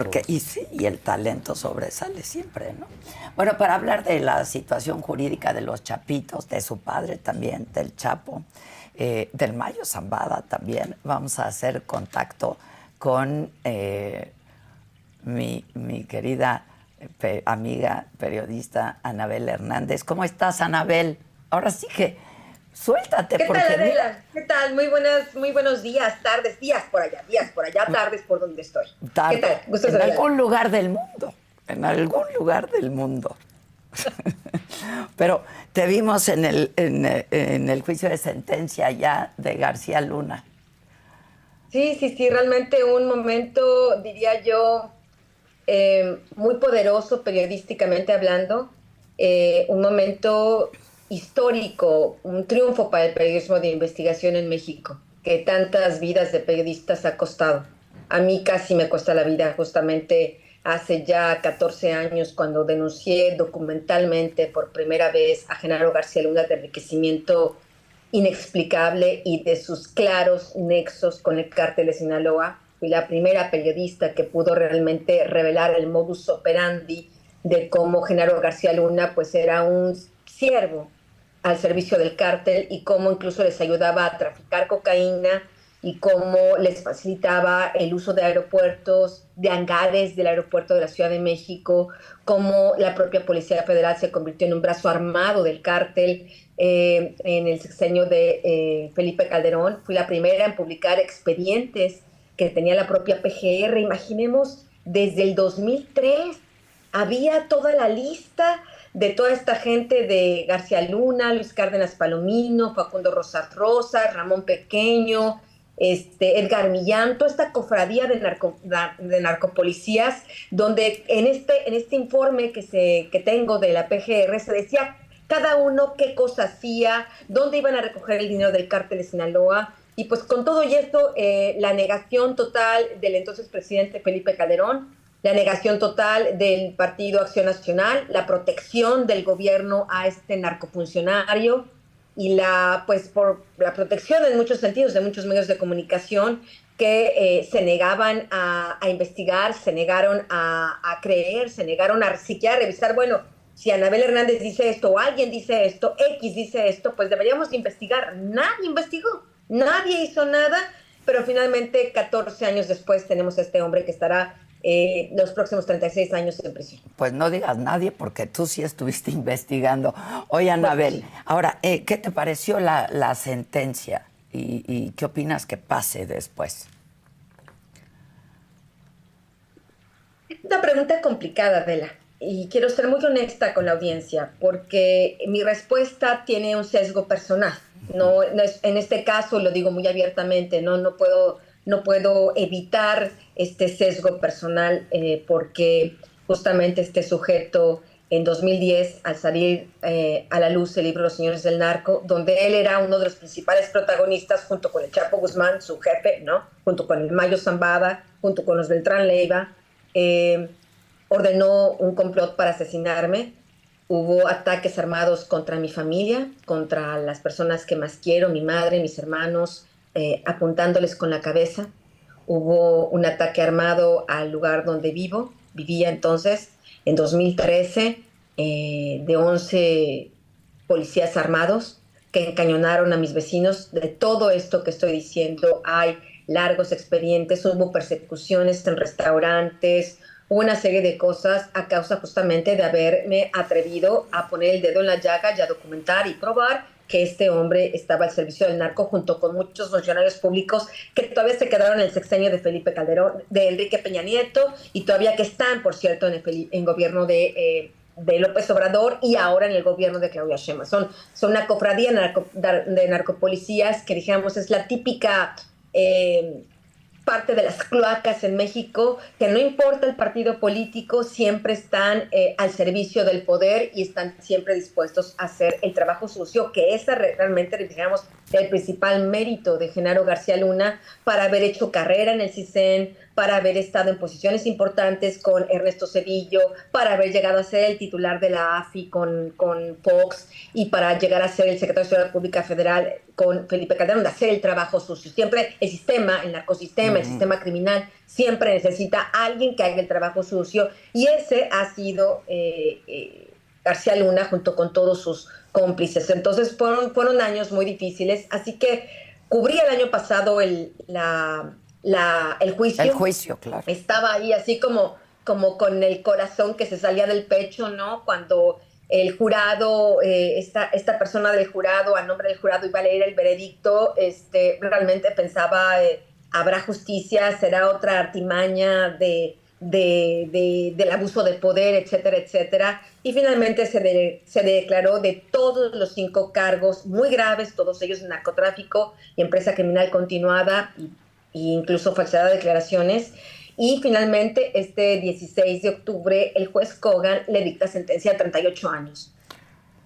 Porque, y sí, y el talento sobresale siempre, ¿no? Bueno, para hablar de la situación jurídica de los Chapitos, de su padre también, del Chapo, del Mayo Zambada también, vamos a hacer contacto con mi querida amiga periodista Anabel Hernández. ¿Cómo estás, Anabel? Ahora sí que suéltate, ¿Qué tal, porque mira, Adela? ¿Qué tal? Muy buenos días, tardes, días por allá, tardes por donde estoy. ¿Qué tarde, tal? Gusto en saludar. algún lugar del mundo, en algún lugar del mundo. Pero te vimos en el juicio de sentencia ya de García Luna. Sí, realmente un momento, diría yo, muy poderoso periodísticamente hablando, un momento histórico, un triunfo para el periodismo de investigación en México, que tantas vidas de periodistas ha costado. A mí casi me cuesta la vida justamente hace ya 14 años cuando denuncié documentalmente por primera vez a Genaro García Luna de enriquecimiento inexplicable y de sus claros nexos con el cártel de Sinaloa. Fui la primera periodista que pudo realmente revelar el modus operandi de cómo Genaro García Luna pues era un siervo al servicio del cártel y cómo incluso les ayudaba a traficar cocaína y cómo les facilitaba el uso de aeropuertos, de hangares del aeropuerto de la Ciudad de México, cómo la propia Policía Federal se convirtió en un brazo armado del cártel en el sexenio de Felipe Calderón. Fui la primera en publicar expedientes que tenía la propia PGR. Imaginemos, desde el 2003 había toda la lista de toda esta gente de García Luna, Luis Cárdenas Palomino, Facundo Rosas Rosas, Ramón Pequeño, Edgar Millán, toda esta cofradía de narcopolicías, donde en este informe que tengo de la PGR se decía cada uno qué cosa hacía, dónde iban a recoger el dinero del cártel de Sinaloa, y pues con todo y esto, la negación total del entonces presidente Felipe Calderón, la negación total del Partido Acción Nacional, la protección del gobierno a este narcofuncionario y pues por la protección en muchos sentidos de muchos medios de comunicación que se negaban a investigar, se negaron a creer, se negaron a siquiera revisar, bueno, si Anabel Hernández dice esto o alguien dice esto, X dice esto, pues deberíamos investigar. Nadie investigó, nadie hizo nada, pero finalmente 14 años después tenemos a este hombre que estará los próximos 36 años en prisión. Pues no digas nadie porque tú sí estuviste investigando. Oye, Bueno, Anabel, sí. ahora, ¿qué te pareció la sentencia y qué opinas que pase después? Es una pregunta complicada, Adela, y quiero ser muy honesta con la audiencia, porque mi respuesta tiene un sesgo personal. En este caso lo digo muy abiertamente, no puedo evitar este sesgo personal porque justamente este sujeto en 2010, al salir a la luz el libro Los Señores del Narco, donde él era uno de los principales protagonistas junto con el Chapo Guzmán, su jefe, ¿no? Junto con el Mayo Zambada, junto con los Beltrán Leiva, eh, ordenó un complot para asesinarme. Hubo ataques armados contra mi familia, contra las personas que más quiero, mi madre, mis hermanos, apuntándoles con la cabeza. Hubo un ataque armado al lugar donde vivía entonces, en 2013, de 11 policías armados que encañonaron a mis vecinos. De todo esto que estoy diciendo hay largos expedientes, hubo persecuciones en restaurantes, hubo una serie de cosas a causa justamente de haberme atrevido a poner el dedo en la llaga y a documentar y probar que este hombre estaba al servicio del narco junto con muchos funcionarios públicos que todavía se quedaron en el sexenio de Felipe Calderón, de Enrique Peña Nieto, y todavía que están, por cierto, en gobierno de López Obrador y ahora en el gobierno de Claudia Sheinbaum. Son una cofradía de narcopolicías que, digamos, es la típica parte de las cloacas en México, que no importa el partido político, siempre están al servicio del poder y están siempre dispuestos a hacer el trabajo sucio, que esa realmente, digamos, el principal mérito de Genaro García Luna para haber hecho carrera en el CISEN, para haber estado en posiciones importantes con Ernesto Zedillo, para haber llegado a ser el titular de la AFI con Fox y para llegar a ser el secretario de Seguridad Pública Federal con Felipe Calderón, de hacer el trabajo sucio. Siempre el sistema, el narcosistema, el sistema criminal, siempre necesita a alguien que haga el trabajo sucio, y ese ha sido García Luna junto con todos sus cómplices. Entonces fueron años muy difíciles, así que cubrí el año pasado el juicio. El juicio, claro. Estaba ahí así como con el corazón que se salía del pecho, ¿no? Cuando el jurado, esta persona del jurado, a nombre del jurado, iba a leer el veredicto, realmente pensaba, habrá justicia, será otra artimaña del abuso de poder, etcétera, etcétera. Y finalmente se declaró de todos los 5 cargos muy graves, todos ellos de narcotráfico y empresa criminal continuada, y incluso falsedad de declaraciones. Y finalmente, este 16 de octubre, el juez Kogan le dicta sentencia de 38 años,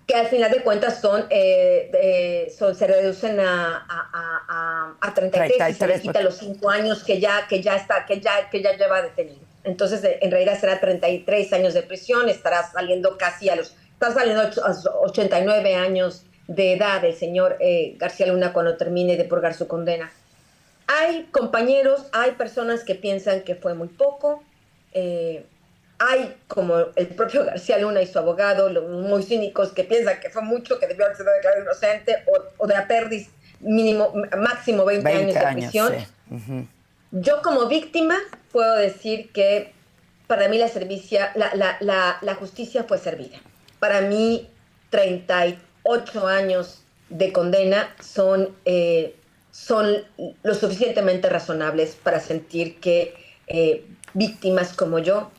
que al final de cuentas se reducen a 33 y se le quita los 5 años que ya lleva detenido. Entonces, en realidad será 33 años de prisión, estará saliendo a los 89 años de edad el señor García Luna cuando termine de purgar su condena. Hay compañeros, hay personas que piensan que fue muy poco, hay, como el propio García Luna y su abogado, los muy cínicos que piensan que fue mucho, que debió haber sido declarado inocente, o de a perdis máximo 20 años de prisión. Sí. Uh-huh. Yo como víctima puedo decir que para mí la justicia fue servida. Para mí 38 años de condena son lo suficientemente razonables para sentir que víctimas como yo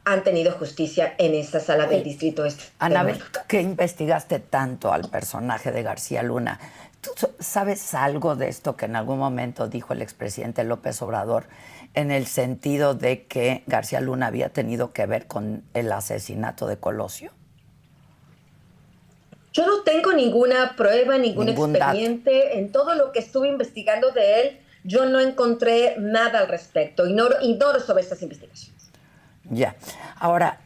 han tenido justicia en esta sala del Distrito Este. Anabel, ¿qué investigaste tanto al personaje de García Luna? ¿Tú sabes algo de esto que en algún momento dijo el expresidente López Obrador, en el sentido de que García Luna había tenido que ver con el asesinato de Colosio? Yo no tengo ninguna prueba, ningún expediente. Dato. En todo lo que estuve investigando de él, yo no encontré nada al respecto. Ignoro sobre estas investigaciones. Ya. Ahora,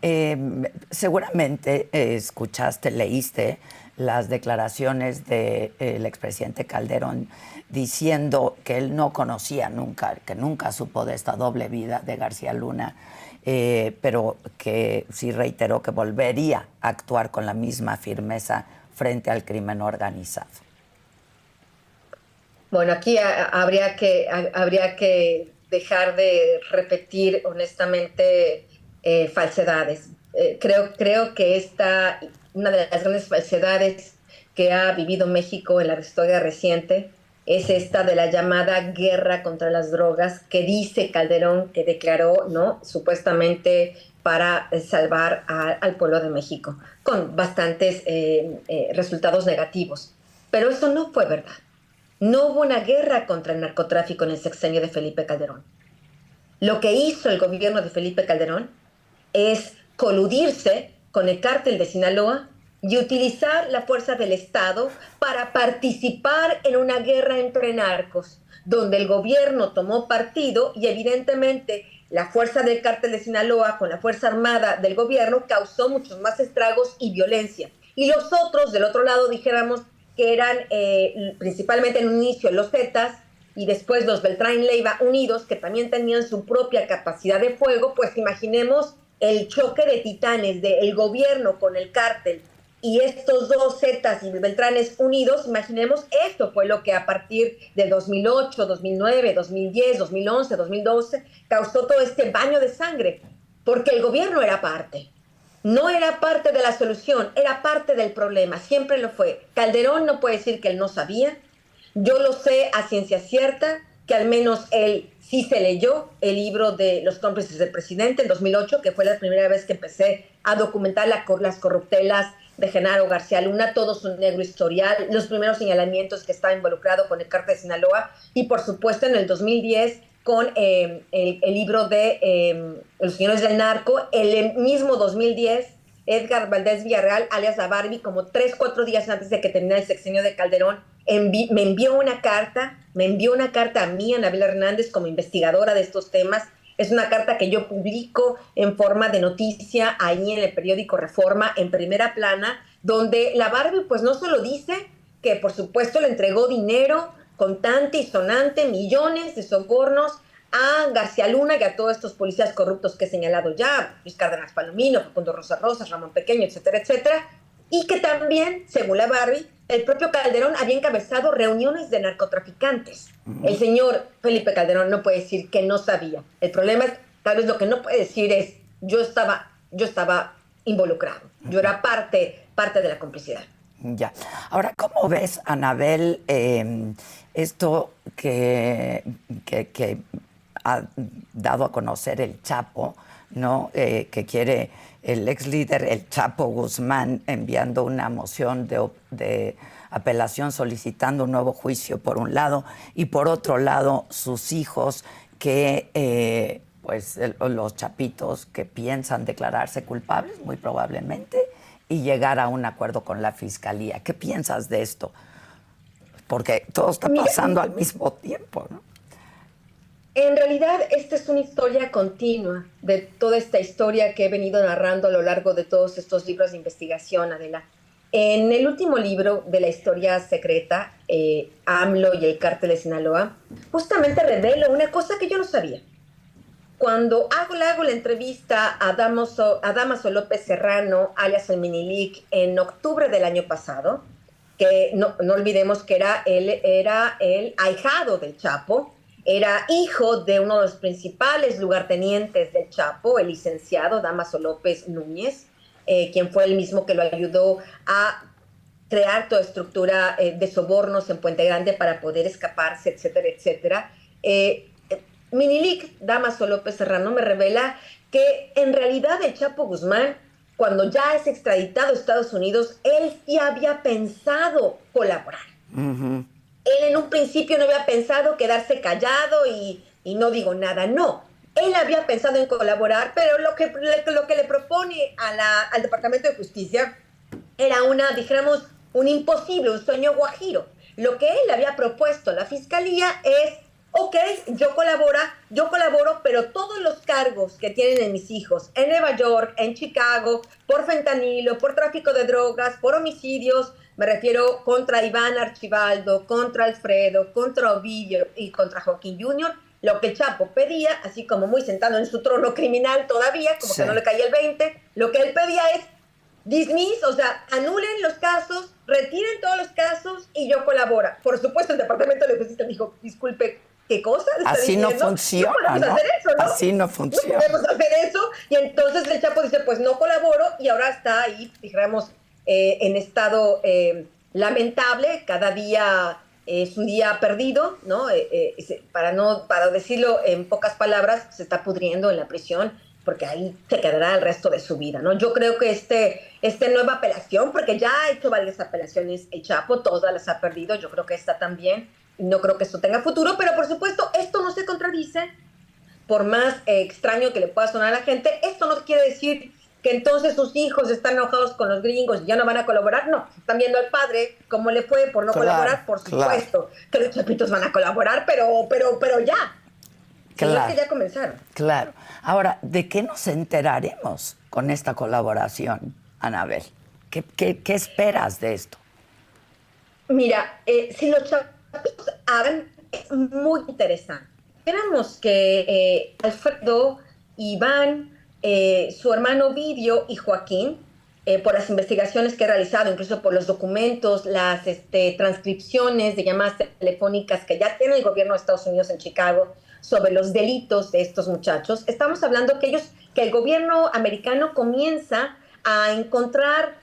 seguramente escuchaste, leíste las declaraciones del expresidente Calderón diciendo que él no conocía nunca, que nunca supo de esta doble vida de García Luna, pero que sí reiteró que volvería a actuar con la misma firmeza frente al crimen organizado. Bueno, aquí habría que dejar de repetir honestamente falsedades. Creo que una de las grandes falsedades que ha vivido México en la historia reciente es esta de la llamada guerra contra las drogas que dice Calderón que declaró, ¿no?, supuestamente para salvar al pueblo de México, con bastantes resultados negativos. Pero eso no fue verdad. No hubo una guerra contra el narcotráfico en el sexenio de Felipe Calderón. Lo que hizo el gobierno de Felipe Calderón es coludirse con el cártel de Sinaloa y utilizar la fuerza del Estado para participar en una guerra entre narcos, donde el gobierno tomó partido y evidentemente la fuerza del cártel de Sinaloa con la fuerza armada del gobierno causó muchos más estragos y violencia. Y los otros, del otro lado, dijéramos que eran principalmente en un inicio los Zetas y después los Beltrán Leiva unidos, que también tenían su propia capacidad de fuego. Pues imaginemos el choque de titanes del gobierno con el cártel y estos dos Zetas y Beltranes unidos. Imaginemos, esto fue lo que a partir de 2008, 2009, 2010, 2011, 2012 causó todo este baño de sangre, porque el gobierno era parte. No era parte de la solución, era parte del problema, siempre lo fue. Calderón no puede decir que él no sabía. Yo lo sé a ciencia cierta, que al menos él sí se leyó el libro de Los cómplices del presidente en 2008, que fue la primera vez que empecé a documentar las corruptelas de Genaro García Luna, todo su negro historial, los primeros señalamientos que estaba involucrado con el cártel de Sinaloa, y por supuesto en el 2010 con el libro de Los señores del narco. El mismo 2010, Edgar Valdés Villarreal, alias La Barbie, como 3-4 días antes de que terminara el sexenio de Calderón, me envió una carta a mí, Anabel Hernández, como investigadora de estos temas. Es una carta que yo publico en forma de noticia ahí en el periódico Reforma, en primera plana, donde la Barbie pues no solo dice que por supuesto le entregó dinero contante y sonante, millones de sobornos a García Luna y a todos estos policías corruptos que he señalado ya, Luis Cárdenas Palomino, Facundo Rosas, Ramón Pequeño, etcétera, etcétera, y que también, según la Barbie, el propio Calderón había encabezado reuniones de narcotraficantes. El señor Felipe Calderón no puede decir que no sabía. El problema es, tal vez lo que no puede decir es, yo estaba involucrado, yo era parte de la complicidad. Ya. Ahora, ¿cómo ves, Anabel, esto que ha dado a conocer el Chapo, ¿no? Que quiere el ex líder, el Chapo Guzmán, enviando una moción de apelación solicitando un nuevo juicio por un lado, y por otro lado sus hijos que los chapitos que piensan declararse culpables, muy probablemente, y llegar a un acuerdo con la fiscalía? ¿Qué piensas de esto? Porque todo está pasando al mismo tiempo, ¿no? En realidad, esta es una historia continua de toda esta historia que he venido narrando a lo largo de todos estos libros de investigación, Adela. En el último libro de la historia secreta, AMLO y el cártel de Sinaloa, justamente revelo una cosa que yo no sabía. Cuando hago la entrevista a Damaso López Serrano, alias el Minilic, en octubre del año pasado, que no olvidemos que era el ahijado del Chapo, era hijo de uno de los principales lugartenientes del Chapo, el licenciado Damaso López Núñez, quien fue el mismo que lo ayudó a crear toda estructura de sobornos en Puente Grande para poder escaparse, etcétera, etcétera. Minilic, Damaso López Serrano, me revela que en realidad el Chapo Guzmán, cuando ya es extraditado a Estados Unidos, él sí había pensado colaborar. Uh-huh. Él en un principio no había pensado quedarse callado y no digo nada, no. Él había pensado en colaborar, pero lo que le propone al Departamento de Justicia era dijéramos, un imposible, un sueño guajiro. Lo que él había propuesto a la Fiscalía es, ok, yo colaboro, pero todos los cargos que tienen en mis hijos, en Nueva York, en Chicago, por fentanilo, por tráfico de drogas, por homicidios, me refiero contra Iván Archibaldo, contra Alfredo, contra Ovidio y contra Joaquín Jr., lo que el Chapo pedía, así como muy sentado en su trono criminal todavía, como sí, que no le caía el 20, lo que él pedía es dismiss, o sea, anulen los casos, retiren todos los casos y yo colabora. Por supuesto, el Departamento de Justicia dijo, disculpe, ¿qué cosa? Así no funciona, ¿no? Hacer eso, ¿no? Así no funciona. No podemos hacer eso. Y entonces el Chapo dice, pues no colaboro, y ahora está ahí, dijéramos, en estado lamentable. Cada día es un día perdido, ¿no? Para decirlo en pocas palabras, se está pudriendo en la prisión, porque ahí se quedará el resto de su vida, ¿no? Yo creo que esta nueva apelación, porque ya ha hecho varias apelaciones el Chapo, todas las ha perdido, yo creo que esta también, no creo que esto tenga futuro, pero por supuesto esto no se contradice, por más extraño que le pueda sonar a la gente, esto no quiere decir que entonces sus hijos están enojados con los gringos y ya no van a colaborar, no, están viendo al padre cómo le fue por no colaborar, por supuesto, que los chapitos van a colaborar, pero ya. Claro, que ya comenzaron. Claro. Ahora, ¿de qué nos enteraremos con esta colaboración, Anabel? ¿Qué esperas de esto? Mira, si los chapitos hagan, es muy interesante. Esperamos que Alfredo, Iván, su hermano Ovidio y Joaquín, por las investigaciones que he realizado, incluso por los documentos, las transcripciones de llamadas telefónicas que ya tiene el gobierno de Estados Unidos en Chicago sobre los delitos de estos muchachos, estamos hablando que el gobierno americano comienza a encontrar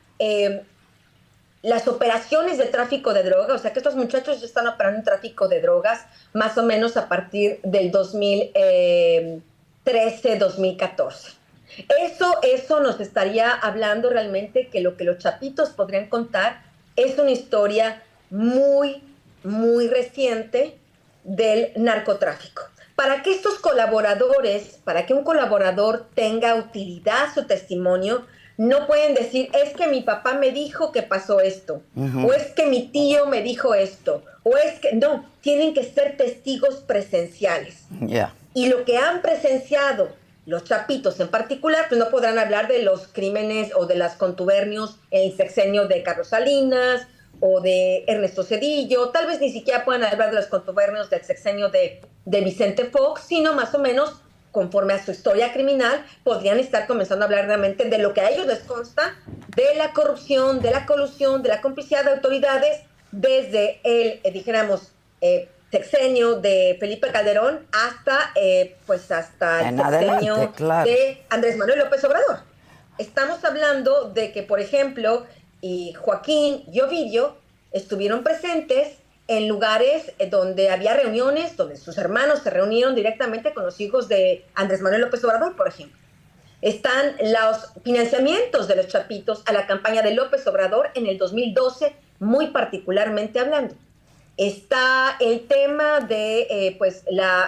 las operaciones de tráfico de drogas, o sea que estos muchachos ya están operando en tráfico de drogas más o menos a partir del 2013-2014. Eso nos estaría hablando realmente que lo que los chapitos podrían contar es una historia muy, muy reciente del narcotráfico. Para que un colaborador tenga utilidad su testimonio, No pueden decir, es que mi papá me dijo que pasó esto, o es que mi tío me dijo esto, o es que... No, tienen que ser testigos presenciales. Ya. Y lo que han presenciado los chapitos en particular, pues no podrán hablar de los crímenes o de las contubernios en el sexenio de Carlos Salinas o de Ernesto Zedillo, tal vez ni siquiera puedan hablar de los contubernios del sexenio de Vicente Fox, sino más o menos conforme a su historia criminal, podrían estar comenzando a hablar realmente de lo que a ellos les consta, de la corrupción, de la colusión, de la complicidad de autoridades, desde el, dijéramos, sexenio de Felipe Calderón hasta, pues hasta el sexenio de Andrés Manuel López Obrador. Estamos hablando de que, por ejemplo, Joaquín y Ovidio estuvieron presentes en lugares donde había reuniones, donde sus hermanos se reunieron directamente con los hijos de Andrés Manuel López Obrador, por ejemplo. Están los financiamientos de los chapitos a la campaña de López Obrador en el 2012, muy particularmente hablando. Está el tema de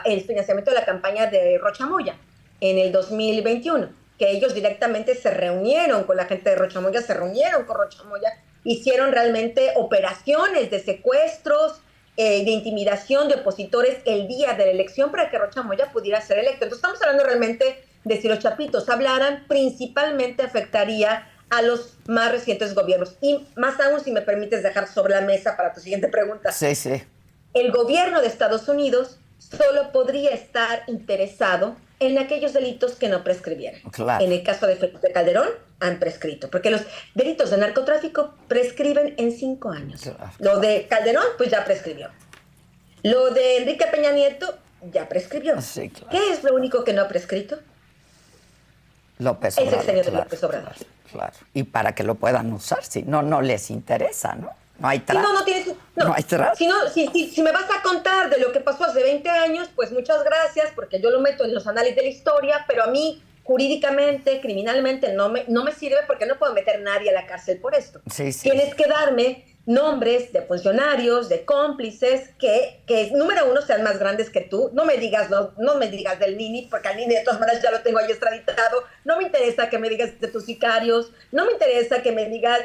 el financiamiento de la campaña de Rocha Moya en el 2021, que ellos directamente se reunieron con la gente de Rocha Moya, se reunieron con Rocha Moya, hicieron realmente operaciones de secuestros, de intimidación de opositores el día de la elección para que Rocha Moya pudiera ser electo. Entonces estamos hablando realmente de si los chapitos hablaran, principalmente afectaría a los más recientes gobiernos. Y más aún, si me permites dejar sobre la mesa para tu siguiente pregunta. Sí, sí. El gobierno de Estados Unidos solo podría estar interesado en aquellos delitos que no prescribieran. Claro. En el caso de Felipe Calderón, han prescrito, porque los delitos de narcotráfico prescriben en 5 años. Claro. Lo de Calderón, pues ya prescribió. Lo de Enrique Peña Nieto, ya prescribió. Sí, claro. ¿Qué es lo único que no ha prescrito? López Obrador. El sexenio de López Obrador. Claro. Y para que lo puedan usar, si no, no les interesa, ¿no? No hay trato. No hay trato. Si me vas a contar de lo que pasó hace 20 años, pues muchas gracias, porque yo lo meto en los análisis de la historia, pero a mí, jurídicamente, criminalmente, no me sirve porque no puedo meter a nadie a la cárcel por esto. Sí, sí. Tienes que darme nombres de funcionarios, de cómplices, que número uno sean más grandes que tú. No me digas del Nini, porque al Nini de todas maneras ya lo tengo ahí extraditado. No me interesa que me digas de tus sicarios. No me interesa que me digas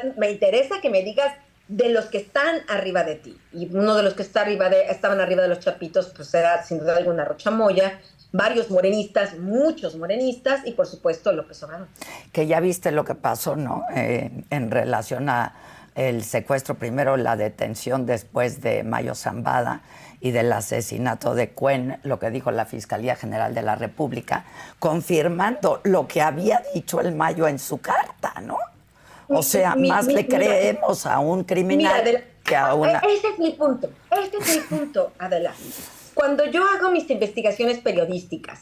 de los que están arriba de ti. Y uno de los que estaban arriba de los chapitos, pues era sin duda alguna Rocha Moya, varios morenistas, muchos morenistas, y por supuesto López Obrador. Que ya viste lo que pasó, ¿no? En relación a el secuestro, primero la detención después de Mayo Zambada y del asesinato de Cuen, lo que dijo la Fiscalía General de la República, confirmando lo que había dicho el Mayo en su carta, ¿no? O sea, más le creemos a un criminal que a una... Ese es mi punto, Adela. Cuando yo hago mis investigaciones periodísticas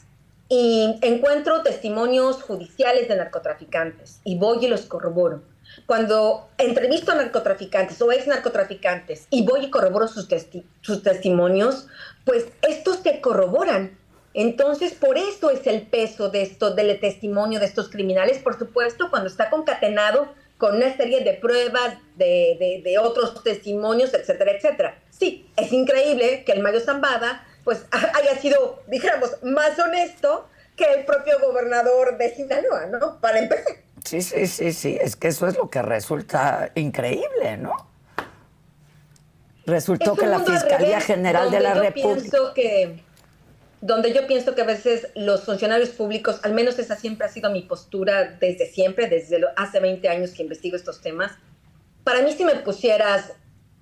y encuentro testimonios judiciales de narcotraficantes y voy y los corroboro, cuando entrevisto a narcotraficantes o ex narcotraficantes y voy y corroboro sus testimonios, pues estos se corroboran. Entonces, por eso es el peso de esto, del testimonio de estos criminales, por supuesto, cuando está concatenado con una serie de pruebas, de otros testimonios, etcétera, etcétera. Sí, es increíble que el Mayo Zambada pues haya sido, dijéramos, más honesto que el propio gobernador de Sinaloa, ¿no? Para empezar. Sí, es que eso es lo que resulta increíble, ¿no? Resultó que la Fiscalía General de la República... Donde yo pienso que a veces los funcionarios públicos, al menos esa siempre ha sido mi postura desde siempre, hace 20 años que investigo estos temas. Para mí, si me pusieras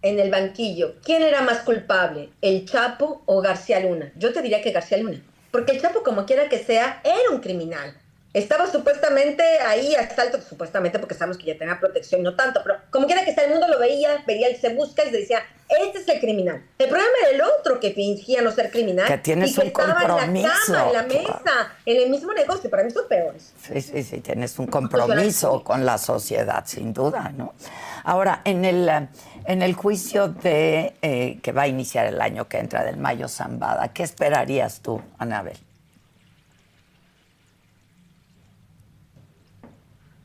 en el banquillo, ¿quién era más culpable, el Chapo o García Luna? Yo te diría que García Luna, porque el Chapo, como quiera que sea, era un criminal. Estaba supuestamente ahí a salto, supuestamente porque sabemos que ya tenía protección, no tanto, pero como quiera que sea, el mundo lo veía el se busca y se decía, este es el criminal. El problema era el otro que fingía no ser criminal. Que tienes y que un compromiso. Estaba en la cama, en la mesa, en el mismo negocio. Para mí son peores. Sí, tienes un compromiso con la sociedad, sin duda, ¿no? Ahora, en el juicio que va a iniciar el año que entra del Mayo Zambada, ¿qué esperarías tú, Anabel?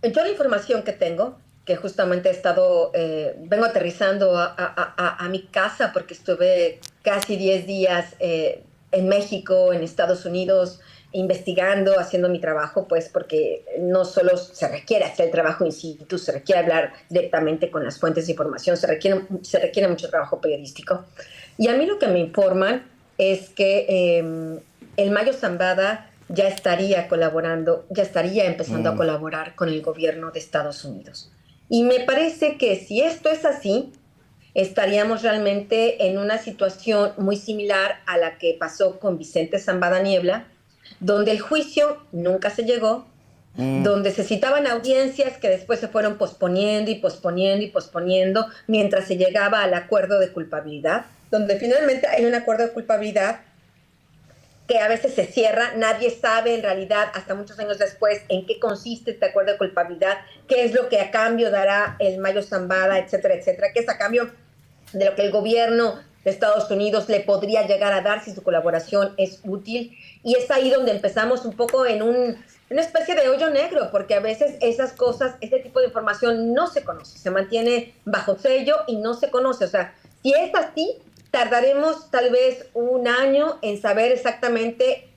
Yo la información que tengo, que justamente he estado, vengo aterrizando a mi casa porque estuve casi 10 días en México, en Estados Unidos, investigando, haciendo mi trabajo, pues porque no solo se requiere hacer el trabajo in situ, se requiere hablar directamente con las fuentes de información, se requiere mucho trabajo periodístico. Y a mí lo que me informan es que el Mayo Zambada ya estaría colaborando, ya estaría empezando a colaborar con el gobierno de Estados Unidos. Y me parece que si esto es así, estaríamos realmente en una situación muy similar a la que pasó con Vicente Zambada Niebla, donde el juicio nunca se llegó, donde se citaban audiencias que después se fueron posponiendo y posponiendo y posponiendo mientras se llegaba al acuerdo de culpabilidad, donde finalmente hay un acuerdo de culpabilidad que a veces se cierra, nadie sabe en realidad hasta muchos años después en qué consiste este acuerdo de culpabilidad, qué es lo que a cambio dará el Mayo Zambada, etcétera, etcétera, qué es a cambio de lo que el gobierno de Estados Unidos le podría llegar a dar si su colaboración es útil. Y es ahí donde empezamos un poco en una especie de hoyo negro, porque a veces esas cosas, este tipo de información no se conoce, se mantiene bajo sello y no se conoce. O sea, si es así, tardaremos tal vez un año en saber exactamente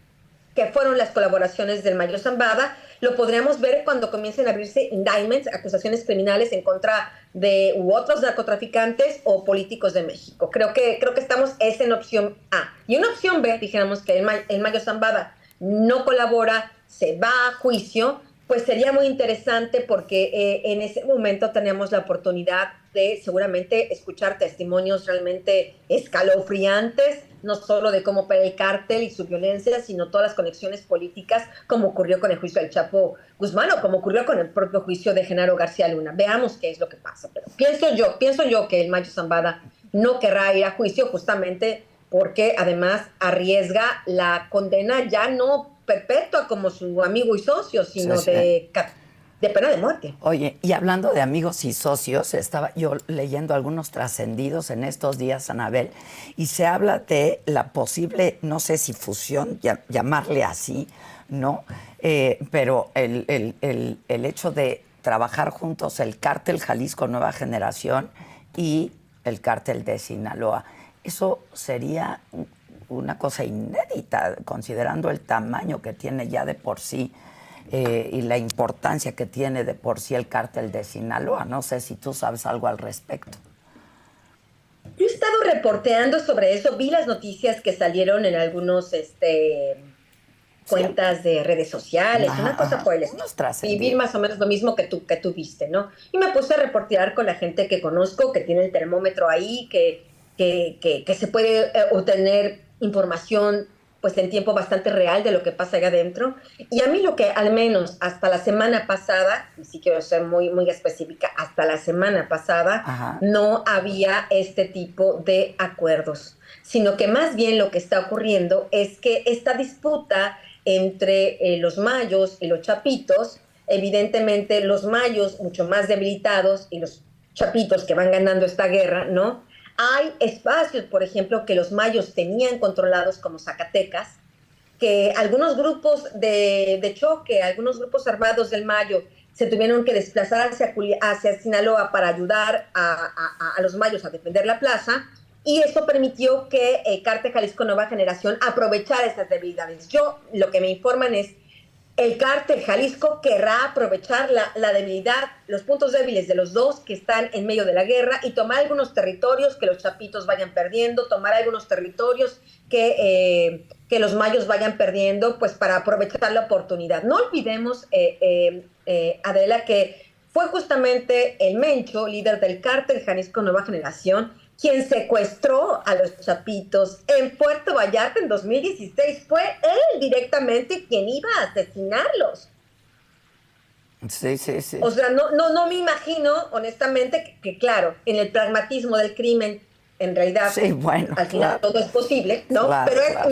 qué fueron las colaboraciones del Mayo Zambada. Lo podríamos ver cuando comiencen a abrirse indictments, acusaciones criminales en contra de u otros narcotraficantes o políticos de México. Creo que estamos en opción A. Y una opción B, dijéramos que el Mayo Zambada no colabora, se va a juicio, pues sería muy interesante porque en ese momento tenemos la oportunidad de seguramente escuchar testimonios realmente escalofriantes, no solo de cómo opera el cártel y su violencia, sino todas las conexiones políticas, como ocurrió con el juicio del Chapo Guzmán o como ocurrió con el propio juicio de Genaro García Luna. Veamos qué es lo que pasa. Pero pienso yo que el Mayo Zambada no querrá ir a juicio justamente porque además arriesga la condena ya no perpetua como su amigo y socio, sino Sí. de pena de muerte. Oye, y hablando de amigos y socios, estaba yo leyendo algunos trascendidos en estos días, Anabel, y se habla de la posible, no sé si fusión, llamarle así, ¿no? Pero el hecho de trabajar juntos el cártel Jalisco Nueva Generación y el cártel de Sinaloa, eso sería una cosa inédita, considerando el tamaño que tiene ya de por sí y la importancia que tiene de por sí el cártel de Sinaloa. No sé si tú sabes algo al respecto. Yo he estado reporteando sobre eso, vi las noticias que salieron en algunos cuentas de redes sociales, una cosa por el estilo. Vivir más o menos lo mismo que tú viste, ¿no? Y me puse a reportear con la gente que conozco, que tiene el termómetro ahí, que se puede obtener información pues en tiempo bastante real de lo que pasa allá adentro. Y a mí lo que al menos hasta la semana pasada, y sí quiero ser muy, muy específica, hasta la semana pasada no había este tipo de acuerdos, sino que más bien lo que está ocurriendo es que esta disputa entre los mayos y los chapitos, evidentemente los mayos mucho más debilitados y los chapitos que van ganando esta guerra, ¿no? Hay espacios, por ejemplo, que los mayos tenían controlados como Zacatecas, que algunos grupos de choque, algunos grupos armados del Mayo se tuvieron que desplazar hacia Sinaloa para ayudar a los mayos a defender la plaza, y eso permitió que Cártel Jalisco Nueva Generación aprovechara esas debilidades. Lo que me informan es el cártel Jalisco querrá aprovechar la debilidad, los puntos débiles de los dos que están en medio de la guerra y tomar algunos territorios que los chapitos vayan perdiendo, tomar algunos territorios que los mayos vayan perdiendo, pues para aprovechar la oportunidad. No olvidemos, Adela, que fue justamente el Mencho, líder del cártel Jalisco Nueva Generación, quien secuestró a los chapitos en Puerto Vallarta en 2016. Fue él directamente quien iba a asesinarlos. Sí. O sea, no me imagino, honestamente, que claro, en el pragmatismo del crimen, en realidad, sí, bueno, al final todo es posible, ¿no? Claro, pero claro.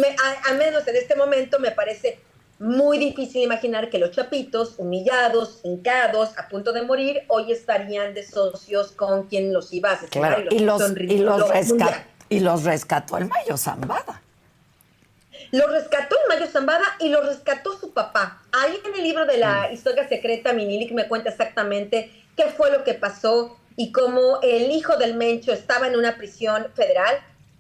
Al menos en este momento me parece muy difícil imaginar que los chapitos, humillados, hincados, a punto de morir, hoy estarían de socios con quien los iba a asesinar. Claro. Y los rescató el Mayo Zambada. Lo rescató el Mayo Zambada y lo rescató su papá. Ahí en el libro de la historia secreta, Minilik me cuenta exactamente qué fue lo que pasó y cómo el hijo del Mencho estaba en una prisión federal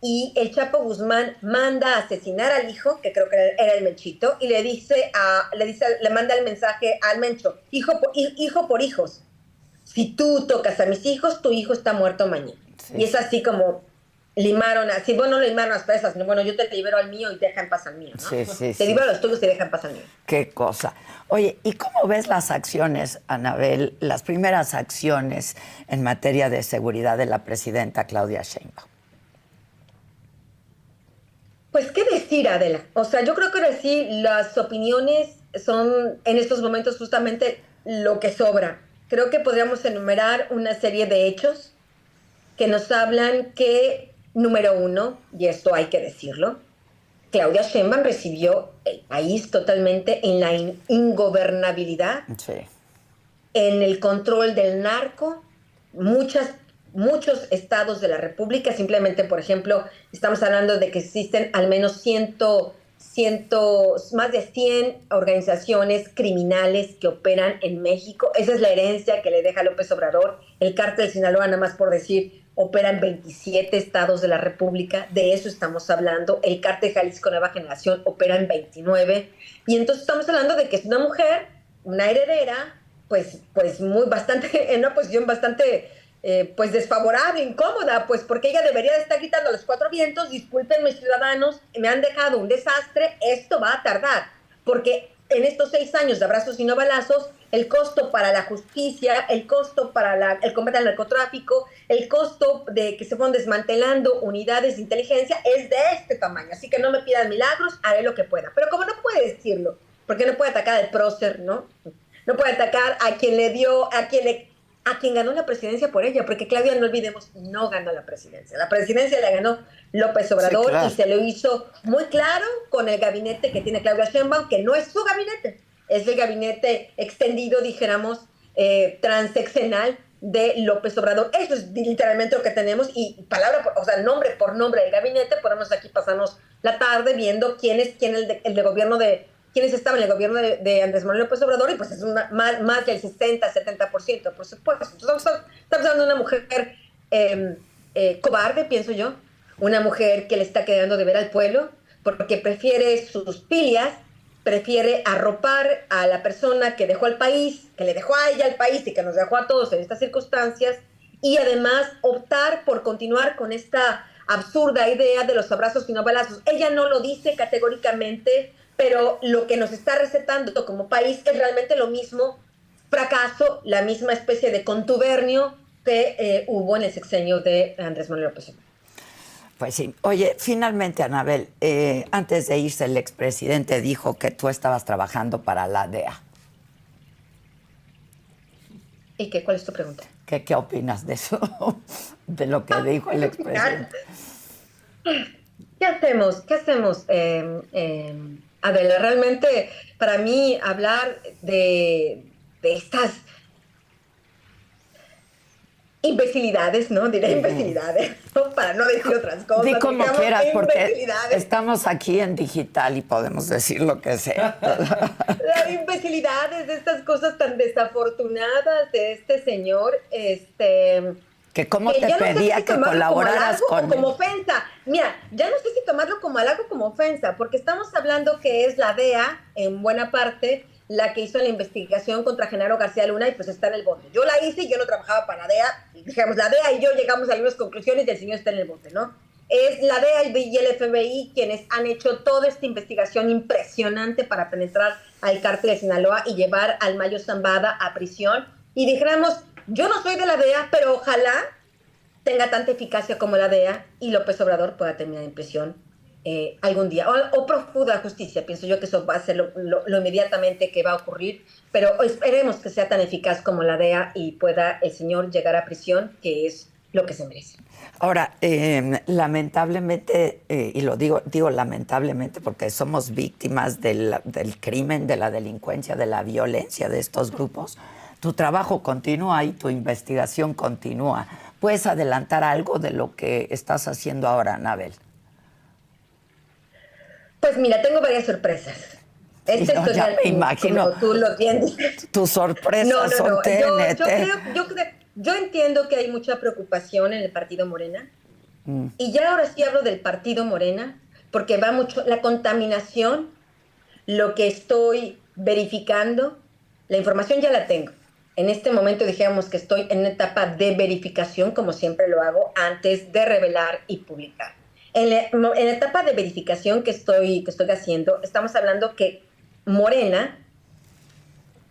y el Chapo Guzmán manda a asesinar al hijo, que creo que era el Menchito, y le manda el mensaje al Mencho, hijo por hijos. Si tú tocas a mis hijos, tu hijo está muerto mañana. Sí. Y es así como limaron, así, bueno, no limaron las presas, sino bueno, yo te libero al mío y deja en paz al mío, ¿no? Te libero a los tuyos y deja en paz al mío. Qué cosa. Oye, ¿y cómo ves las acciones, Anabel, las primeras acciones en materia de seguridad de la presidenta Claudia Sheinbaum? Pues, ¿qué decir, Adela? O sea, yo creo que ahora sí las opiniones son en estos momentos justamente lo que sobra. Creo que podríamos enumerar una serie de hechos que nos hablan que, número uno, y esto hay que decirlo, Claudia Sheinbaum recibió el país totalmente en la ingobernabilidad, sí, en el control del narco, muchos estados de la República, simplemente, por ejemplo, estamos hablando de que existen al menos más de 100 organizaciones criminales que operan en México. Esa es la herencia que le deja López Obrador. El cártel de Sinaloa, nada más por decir, opera en 27 estados de la República. De eso estamos hablando. El cártel Jalisco Nueva Generación opera en 29. Y entonces estamos hablando de que es una mujer, una heredera, pues bastante, en una posición bastante pues desfavorable, incómoda, pues porque ella debería de estar gritando a los cuatro vientos: discúlpenme, ciudadanos, me han dejado un desastre, esto va a tardar, porque en estos 6 años de abrazos y no balazos, el costo para la justicia, el costo para el combate al narcotráfico, el costo de que se fueron desmantelando unidades de inteligencia es de este tamaño, así que no me pidan milagros, haré lo que pueda. Pero como no puede decirlo, porque no puede atacar al prócer, ¿no? No puede atacar a quien ganó la presidencia por ella, porque Claudia, no olvidemos, no ganó la presidencia. La presidencia la ganó López Obrador, sí, claro, y se lo hizo muy claro con el gabinete que tiene Claudia Sheinbaum, que no es su gabinete, es el gabinete extendido, dijéramos, transeccional de López Obrador. Eso es literalmente lo que tenemos, y nombre por nombre del gabinete, podemos aquí pasarnos la tarde viendo quién quiénes estaban en el gobierno de Andrés Manuel López Obrador, y pues es más del 60-70%, por supuesto. Entonces estamos hablando de una mujer cobarde, pienso yo, una mujer que le está quedando de ver al pueblo, porque prefiere sus pilias, prefiere arropar a la persona que dejó al país, que le dejó a ella al país y que nos dejó a todos en estas circunstancias, y además optar por continuar con esta absurda idea de los abrazos y no balazos. Ella no lo dice categóricamente, pero lo que nos está recetando como país es realmente lo mismo, fracaso, la misma especie de contubernio que hubo en el sexenio de Andrés Manuel López Obrador. Pues sí. Oye, finalmente, Anabel, antes de irse, el expresidente dijo que tú estabas trabajando para la DEA. ¿Y qué? ¿Cuál es tu pregunta? ¿Qué opinas de eso? De lo que dijo el expresidente. ¿Qué hacemos? Adela, realmente para mí hablar de estas imbecilidades, ¿no? Diré imbecilidades, ¿no? Para no decir otras cosas. Di como quieras, porque estamos aquí en digital y podemos decir lo que sea. Las imbecilidades, de estas cosas tan desafortunadas de este señor, que cómo te pedía que colaboraras con él. Como ofensa. Mira, ya no sé si tomarlo como halago o como ofensa, porque estamos hablando que es la DEA, en buena parte, la que hizo la investigación contra Genaro García Luna, y pues está en el bote. Yo la hice y yo no trabajaba para la DEA, y dijimos, la DEA y yo llegamos a las mismas conclusiones y el señor está en el bote, ¿no? Es la DEA y el FBI quienes han hecho toda esta investigación impresionante para penetrar al cártel de Sinaloa y llevar al Mayo Zambada a prisión. Y dijéramos, yo no soy de la DEA, pero ojalá tenga tanta eficacia como la DEA y López Obrador pueda terminar en prisión algún día. O prófuga justicia, pienso yo que eso va a ser lo inmediatamente que va a ocurrir, pero esperemos que sea tan eficaz como la DEA y pueda el señor llegar a prisión, que es lo que se merece. Ahora, lamentablemente, y lo digo lamentablemente porque somos víctimas del crimen, de la delincuencia, de la violencia de estos grupos, tu trabajo continúa y tu investigación continúa. ¿Puedes adelantar algo de lo que estás haciendo ahora, Anabel? Pues mira, tengo varias sorpresas. Ya me imagino. Como tú lo tienes. Tus sorpresas son TNT. Yo entiendo que hay mucha preocupación en el partido Morena. Y ya ahora sí hablo del partido Morena, porque va mucho la contaminación, lo que estoy verificando, la información ya la tengo. En este momento dijéramos que estoy en una etapa de verificación, como siempre lo hago, antes de revelar y publicar. En la etapa de verificación que estoy haciendo, estamos hablando que Morena,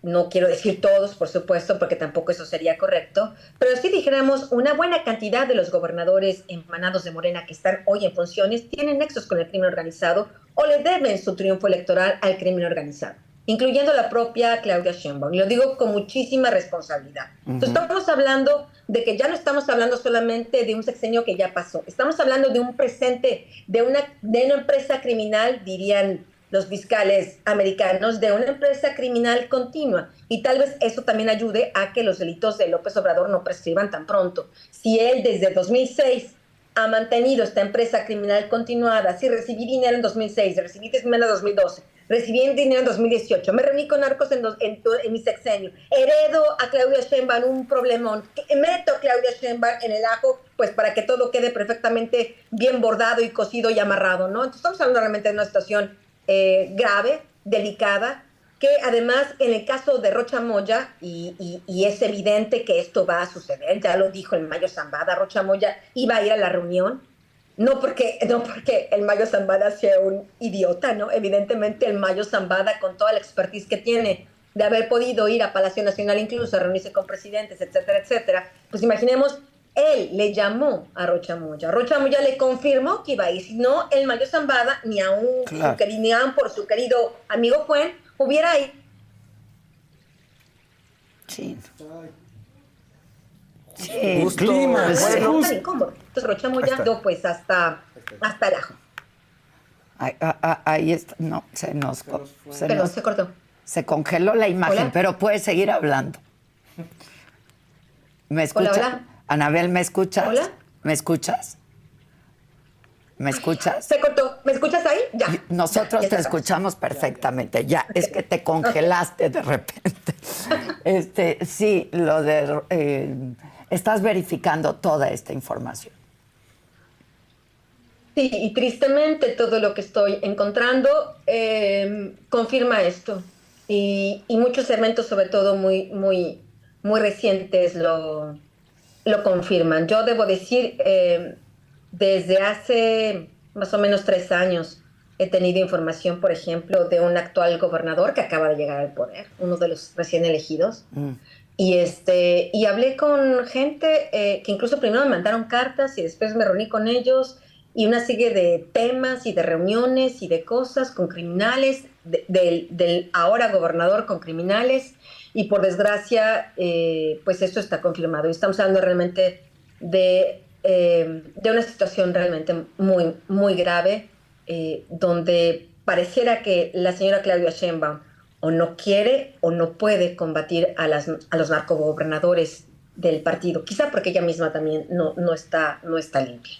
no quiero decir todos, por supuesto, porque tampoco eso sería correcto, pero si dijéramos una buena cantidad de los gobernadores emanados de Morena que están hoy en funciones tienen nexos con el crimen organizado o le deben su triunfo electoral al crimen organizado, incluyendo la propia Claudia Sheinbaum. Y lo digo con muchísima responsabilidad. Entonces, estamos hablando de que ya no estamos hablando solamente de un sexenio que ya pasó, estamos hablando de un presente, de una empresa criminal, dirían los fiscales americanos, de una empresa criminal continua. Y tal vez eso también ayude a que los delitos de López Obrador no prescriban tan pronto. Si él desde 2006 ha mantenido esta empresa criminal continuada, si recibí dinero en 2006, recibí dinero en 2012, recibí dinero en 2018, me reuní con narcos en mi sexenio, heredo a Claudia Sheinbaum un problemón, meto a Claudia Sheinbaum en el ajo, pues para que todo quede perfectamente bien bordado y cocido y amarrado, ¿no? Entonces estamos hablando realmente de una situación grave, delicada, que además en el caso de Rocha Moya, y es evidente que esto va a suceder, ya lo dijo el Mayo Zambada, Rocha Moya iba a ir a la reunión, no porque el Mayo Zambada sea un idiota, ¿no? Evidentemente el Mayo Zambada, con toda la expertise que tiene de haber podido ir a Palacio Nacional incluso a reunirse con presidentes, etcétera, etcétera, pues imaginemos, él le llamó a Rocha Moya. Rocha Moya le confirmó que iba a ir. Si no, el Mayo Zambada, ni aún por su querido amigo Juan, hubiera ido. Sí. Sí, clima, bueno, tan incómodo. Entonces Rocha Moya dio pues hasta el ajo. Ahí está. No, se cortó. Se congeló la imagen, ¿Hola? pero puedes seguir hablando. ¿Me escuchas? Hola. Anabel, ¿me escuchas? ¿Hola? ¿Me escuchas? ¿Me escuchas? Se cortó. ¿Me escuchas ahí? Ya. Nosotros ya te escuchamos perfectamente. Ya, es que te congelaste de repente. Sí, lo de... estás verificando toda esta información. Sí, y tristemente todo lo que estoy encontrando confirma esto. Y muchos eventos, sobre todo muy, muy, muy recientes, lo confirman. Yo debo decir, desde hace más o menos 3 años he tenido información, por ejemplo, de un actual gobernador que acaba de llegar al poder, uno de los recién elegidos. Y hablé con gente que incluso primero me mandaron cartas y después me reuní con ellos y una serie de temas y de reuniones y de cosas con criminales, del ahora gobernador con criminales, y por desgracia, pues esto está confirmado. Y estamos hablando realmente de una situación realmente muy, muy grave, donde pareciera que la señora Claudia Sheinbaum o no quiere o no puede combatir a los narcogobernadores del partido, quizá porque ella misma también no está limpia.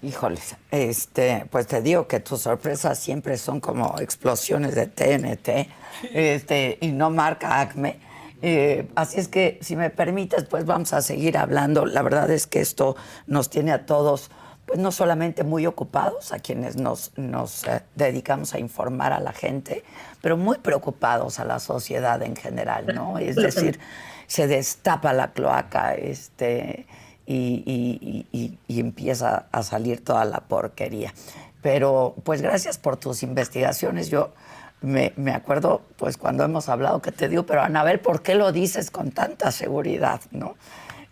Híjoles, pues te digo que tus sorpresas siempre son como explosiones de TNT, y no marca Acme. Así es que, si me permites, pues vamos a seguir hablando. La verdad es que esto nos tiene a todos, pues no solamente muy ocupados, a quienes nos dedicamos a informar a la gente, pero muy preocupados a la sociedad en general, ¿no? Es decir, se destapa la cloaca, y empieza a salir toda la porquería. Pero pues gracias por tus investigaciones. Yo me acuerdo pues cuando hemos hablado que te digo, pero Anabel, ¿por qué lo dices con tanta seguridad, no?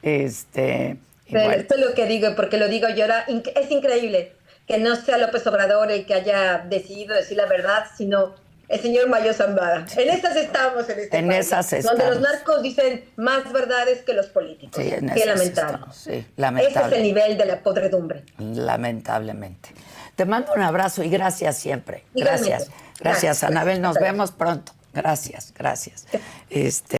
Bueno. Esto es lo que digo, porque lo digo yo ahora. Es increíble que no sea López Obrador el que haya decidido decir la verdad, sino el señor Mayo Zambada. Sí. En esas estamos en este país, esas estamos. Donde los narcos dicen más verdades que los políticos. Sí, qué lamentable. Estamos, sí, lamentable. Ese es el nivel de la podredumbre. Lamentablemente. Te mando un abrazo y gracias siempre. Igualmente. Gracias, Anabel. Nos vemos pronto. Gracias.